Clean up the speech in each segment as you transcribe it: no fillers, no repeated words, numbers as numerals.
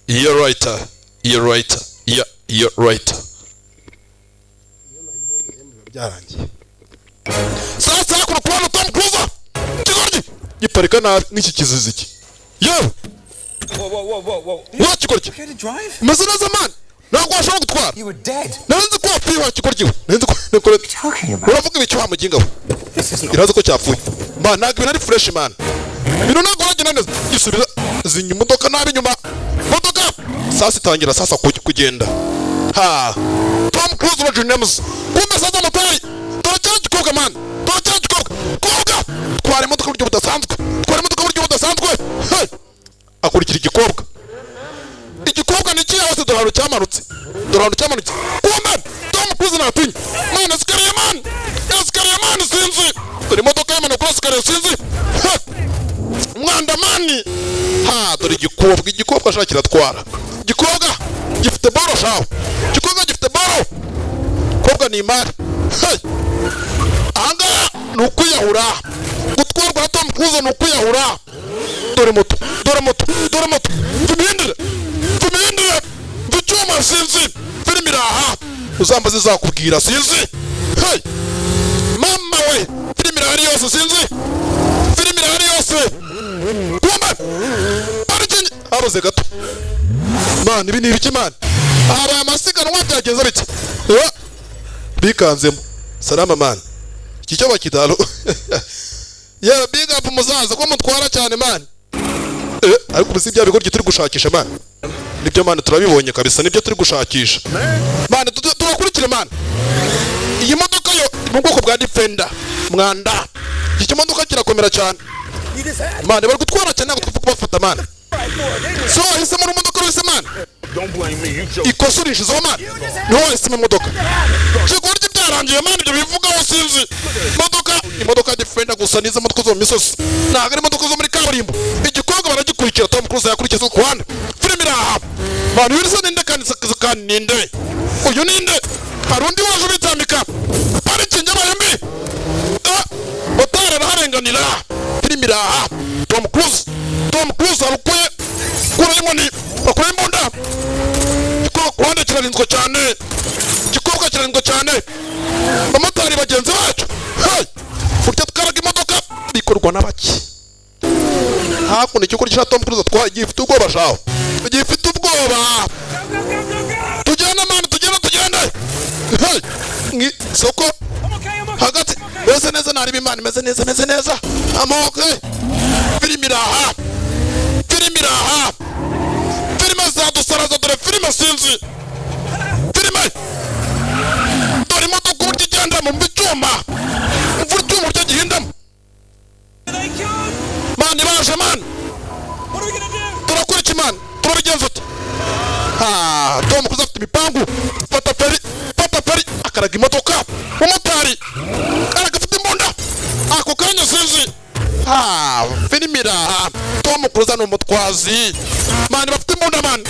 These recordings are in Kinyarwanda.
You're right. You're right. Yeah, you're right. Sasa kuna kwa Tom Cruise. Kigoji. Giparika na n'iki kiziziki. Yo. Whoa. What kigoji? Okay to drive? Mazina zaman. Nako ashobora gutwara. You were dead. Nanze ko piwa kigoji. Nanze ko Talking about. uravuga ibicu wa muginga we. Iraza ko cyapfuye. Man nagwe nari fresh man. Bino nagorage neza. Gisubira zinya imodoka nabi nyuma. Modoka. Sasa itangira sasa kugenda. Ha. Tom Cruise wa Dreams. Kumbe sasa motari. Turacyari koga man. Turacyari koga. Tware imodoka buryo budasanzwe. Tware imodoka buryo budasanzwe. Hey. Akurikira igikobwa. Igikobwa ni kiyaho se dorano cyamanutse. Kumbe Tom Cruise natinye. Man askariye man. Askariye man sinzi. Dore imodoka y'amano kuri askariye sinzi. Mwanda mani. Ha dore igikobwa ashakira twara. Igikobwa gifite baro shaho. Igikobwa gifite baro. Kobwa ni imari. Hey. Anga nukuyahura. Gutwarwa na Tom Cruise nukuyahura. Dore moto. Tumihindire. Ducyuma sinzi. Filimi iraha. Uzambaze zakubwira sinzi. Hey. Mama we. Filimi irahari yose sinzi. Kumbe. Arikinye. Habuze gato. Man ibi ni ibiki man? Aba amasiganwa byagenze bite? Bikanzemo. Salama man. Iki cyo bakidalo. Yeah, big up muzaza ko mutwara cyane man. Ariko bisi bya bigo turi gushakisha man. Nibyo man turabibonye kabisa nibyo turi gushakisha. Man tubakurikire man. Iyi modoka yo mu bwoko bwa Defender. Mwanda. Iki modoka kirakomera cyane. Man bari gutwara cyane ngo twapfa kubafata man. So hise mu modoka wese man. Don't blame me, you joke. Ikosurishizo man. Niho hise mu modoka. Kigorye byarangiye man ibyo bivugaho sinzi. Imodoka Defender gusa niza modoka zo misozi. Ntago ari modoka zo muri kaburimbo. Igikobwa baragikurikira Tom Cruise yakurikiza ku ruhande. Filimi iraha. Man wirisa ninde kandi ninde? Uyu ninde? Harundi waje bitambika. Parikinge bayembi. Motari araharenganira. Filimi iraha. Tom Cruise arukuye. Kura inkoni. Bakura imbunda. Igikobwa ku ruhande kirarinzwe cyane. Abamotari bagenzi bacu. Hey. Burya twaraga imodoka bikorwa n'abaki. Hakuno igikora cya Tom Cruise twagifite ubwoba shaho. Gifite ubwoba. Tugenda man tugenda. Hey. Ngi soko. Hagati. Meze neza nari bimana meze neza. Amoke. Filimi iraha. Filimi zadusaraza dore filimi sinzi. Filimi. Dore modoka burya igenda mu bicuma. Mvurtu muryo gihindamo. Man ibashe man. What are we gonna do? Turakuriki man. Turabigenza ute? Ha, Tom Cruise afite imipangu. Fata feri. Akaraga imodoka. Umotari. Aragafite imbunda. Ako kanya sinzi. Ha, filimi iraha. Tom Cruise ni umutwazi. Man bafite imbunda man.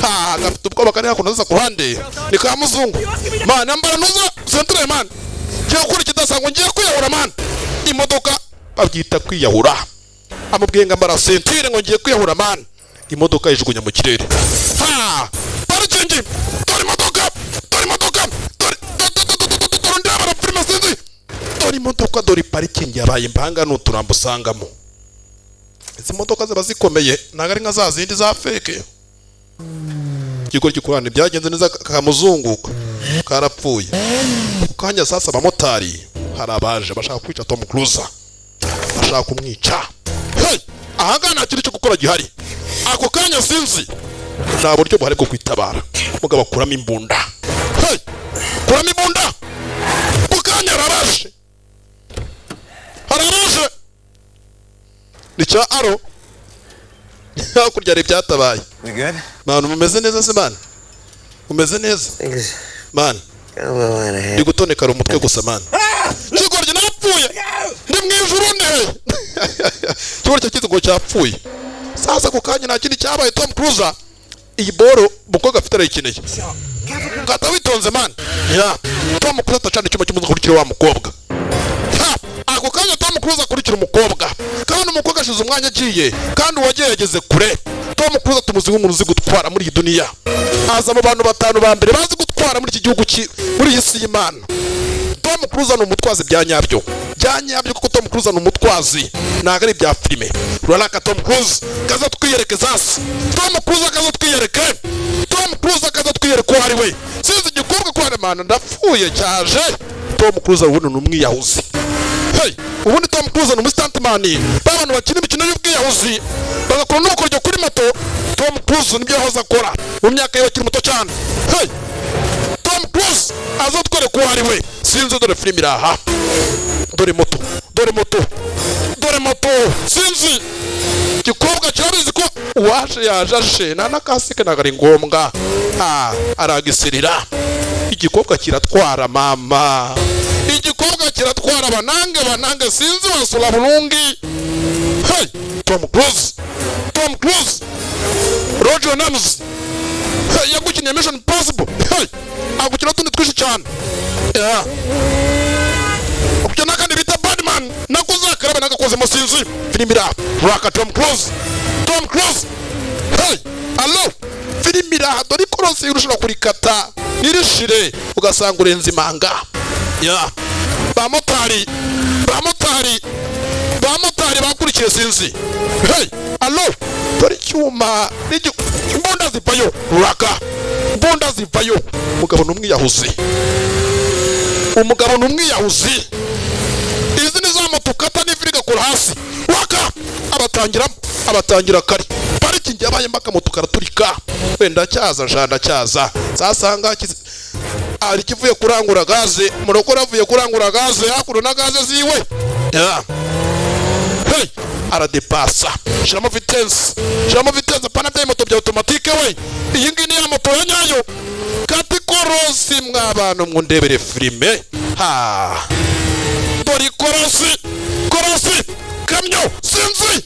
Ha, gafite ubwoba kandi yakunaza ku ruhande. Ni ka muzungu. Man ambara nuza sentre man. Cyo kuri kidasanzwe ngiye kwiyahura man. Imodoka babyita kwiyahura. Amubwiye ngambara sentire ngo ngiye kwiyahura man. Imodoka ijugunya mu kirere. Ha! Parikingi. Dore imodoka. Ndabara filime sinzi. Dore imodoka dore parikingi yabaye impanga n'uturambo usangamo. Izi modoka ziba zikomeye ntago ari nka za zindi za fake. Igikora gikurane byagenze neza kamuzunguka. Karapfuye. Kanya sasa abamotari harabaje bashaka kwica Tom Cruise. Bashaka kumwica. Hey! Ahangana kiri cyo gukora gihari. Ako kanya sinzi. Nta buryo buhari bwo kwitabara. Mugabo akuramo imbunda. Hey! Kuramo imbunda. Kukanya harabaje. Ni cya aro. Hakurya ari byatabaye. We good? Man umeze neza se man. Umeze neza. Man. Ndi gutoneka umutwe gusa man. Kigorye napfuye. Ndi mwijuru ne. Kigorye kizigo cyapfuye. Sasa ku kanya nta kindi cyabaye Tom Cruise. Iyi boro mukobwa afite arayikeneye. Kata witonze man. Ya. Tom Cruise atacana icyuma cy'umuzi kurikira wa mukobwa. Ha! ako kanya Tom Cruise akurikira umukobwa kandi umukobwa ashize umwanya agiye kandi uwagiye yageze kure. Tom Cruise tumuzi nk'umuntu uzi gutwara muri iyi duniya, aza mu bantu 5 ba mbere bazi gutwara muri iki gihugu muri iyi si y'Imana. Tom Cruise ni umutwazi bya nyabyo kuko Tom Cruise ni umutwazi, ntabwo ari ibya filime. Ruraka Tom Cruise kaza twiyereke zasi, Tom Cruise kaza twiyereke, Tom Cruise kaza twiyereke ko ari we. Sinzi igikobwa ko ari mana ndapfuye cyaje. Tom Cruise ubundi ni umwiyahuzi. Hey, ubundi Tom Cruise ni umustuntman, abantu bakina imikino y'ubwiyahuzi bagakora n'ubukoryo kuri moto. Tom Cruise nibyo yahoze akora mu myaka ye akiri muto cyane. Hey, Tom Cruise azatwere ko ari we. Sinzi dore film iraha, dore moto sinzi igikobwa cyabizi ko uwaje yaje nta nakasike nagari ngombwa aragisirira. Igikobwa kiratwara mama, igikobwa kiratwara banange sinzi wasura burungi. Hey, Tom Cruise Roger Nams, hey, yagukinnye Mission Impossible. Hey, agukina tundi twishi cyane. Ukina kandi bita Batman nakuzakaraba nagakoze musinzi filmira Raka Tom Cruise. Hey, allo filmira dori korosi urushira kurikata nirishire ugasanga urenze imanga. Bamotari bakurikiye sinzi. Hey, allo dori cyuma imbunda zivayo Raka, imbunda zivayo. Umugabo n'umwiyahuzi. Izi ni za moto kata n'ifiriga kuri hasi. Raka abatangira kare parikingi yabaye mpaka moto karaturika. Wenda cyaza sasanga ari kivuye kurangura gaze, murokora avuye kurangura gaze hakuno na gaze ziwe. Hey, aradepasa shiramo vitesse pana bya moto bya automatique we. Iyi ngi ni ya moto ya nyayo katikorosi mw'abantu mwundebere filime. Dori korosi kamyo sinzi.